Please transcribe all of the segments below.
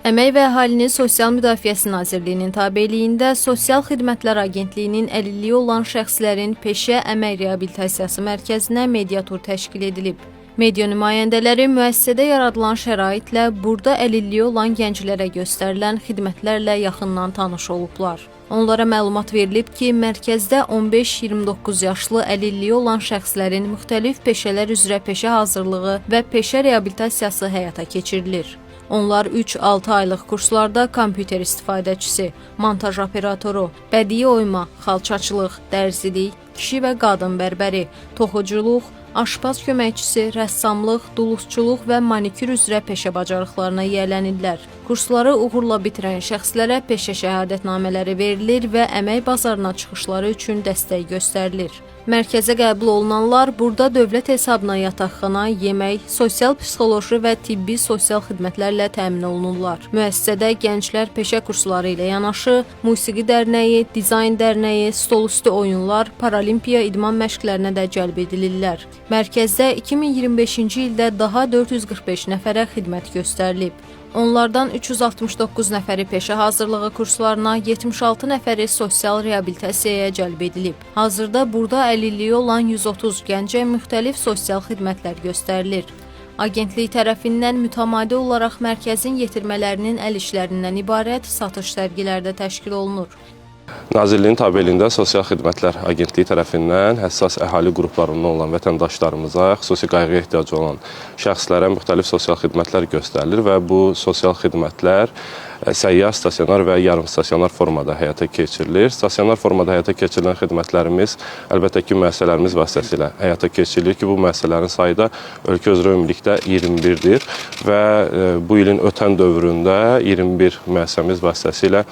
Əmək və Əhalinin Sosial Müdafiəsi Nazirliyinin tabeliyində Sosial Xidmətlər Agentliyinin əlilliyi olan şəxslərin peşə əmək reabilitasiyası mərkəzinə mediatur təşkil edilib. Media nümayəndələri müəssisədə yaradılan şəraitlə burada əlilliyi olan gənclərə göstərilən xidmətlərlə yaxından tanış olublar. Onlara məlumat verilib ki, mərkəzdə 15-29 yaşlı əlilliyi olan şəxslərin müxtəlif peşələr üzrə peşə hazırlığı və peşə reabilitasiyası həyata keçirilir. Onlar 3-6 aylıq kurslarda kompüter istifadəçisi, montaj operatoru, bədii oyma, xalçaçılıq, dərzilik, kişi və qadın bərbəri, toxuculuq, aşpaz köməkçisi, rəssamlıq, duluqçuluq və manikür üzrə peşə bacarıqlarına yiyələnirlər. Kursları uğurla bitirən şəxslərə peşə şəhadətnamələri verilir və əmək bazarına çıxışları üçün dəstək göstərilir. Mərkəzə qəbul olunanlar burada dövlət hesabına yataqxana, yemək, sosial-psixoloji və tibbi sosial xidmətlərlə təmin olunurlar. Müəssisədə gənclər peşə kursları ilə yanaşı, musiqi dərnəyi, dizayn dərnəyi, stolüstü oyunlar, paralimpiya idman məşqlərinə də cəlb edilirlər. Mərkəzdə 2025-ci ildə daha 445 nəfərə xidmət göstərilib. Onlardan 369 nəfəri peşə hazırlığı kurslarına, 76 nəfəri sosial reabilitasiyaya cəlb edilib. Hazırda burada əlilliyi olan 130 gəncə müxtəlif sosial xidmətlər göstərilir. Agentlik tərəfindən mütəmadi olaraq mərkəzin yetirmələrinin əl işlərindən ibarət satış sərgiləri təşkil olunur. Nazirliyin tabeliyində Sosial Xidmətlər Agentliyi tərəfindən həssas əhali qruplarından olan vətəndaşlarımıza, xüsusi qayğıya ehtiyacı olan şəxslərə müxtəlif sosial xidmətlər göstərilir və bu sosial xidmətlər səyyar, stasionar və yarım stasionar formada həyata keçirilir. Stasionar formada həyata keçirilən xidmətlərimiz əlbəttə ki, müəssisələrimiz vasitəsilə həyata keçirilir ki, bu müəssisələrin sayı da ölkə üzrə ümumilikdə 21-dir və bu ilin ötən dövründə 21 müəssisəmiz vasitəsilə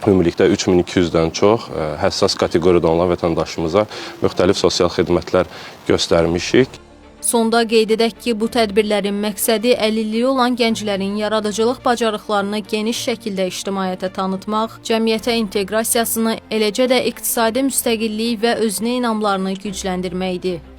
ümumilikdə 3200-dən çox həssas kateqoriyada olan vətəndaşımıza müxtəlif sosial xidmətlər göstərmişik. Sonda qeyd edək ki, bu tədbirlərin məqsədi əlilliyi olan gənclərin yaradıcılıq bacarıqlarını geniş şəkildə ictimaiyyətə tanıtmaq, cəmiyyətə inteqrasiyasını, eləcə də iqtisadi müstəqillik və özünə inamlarını gücləndirməkdir.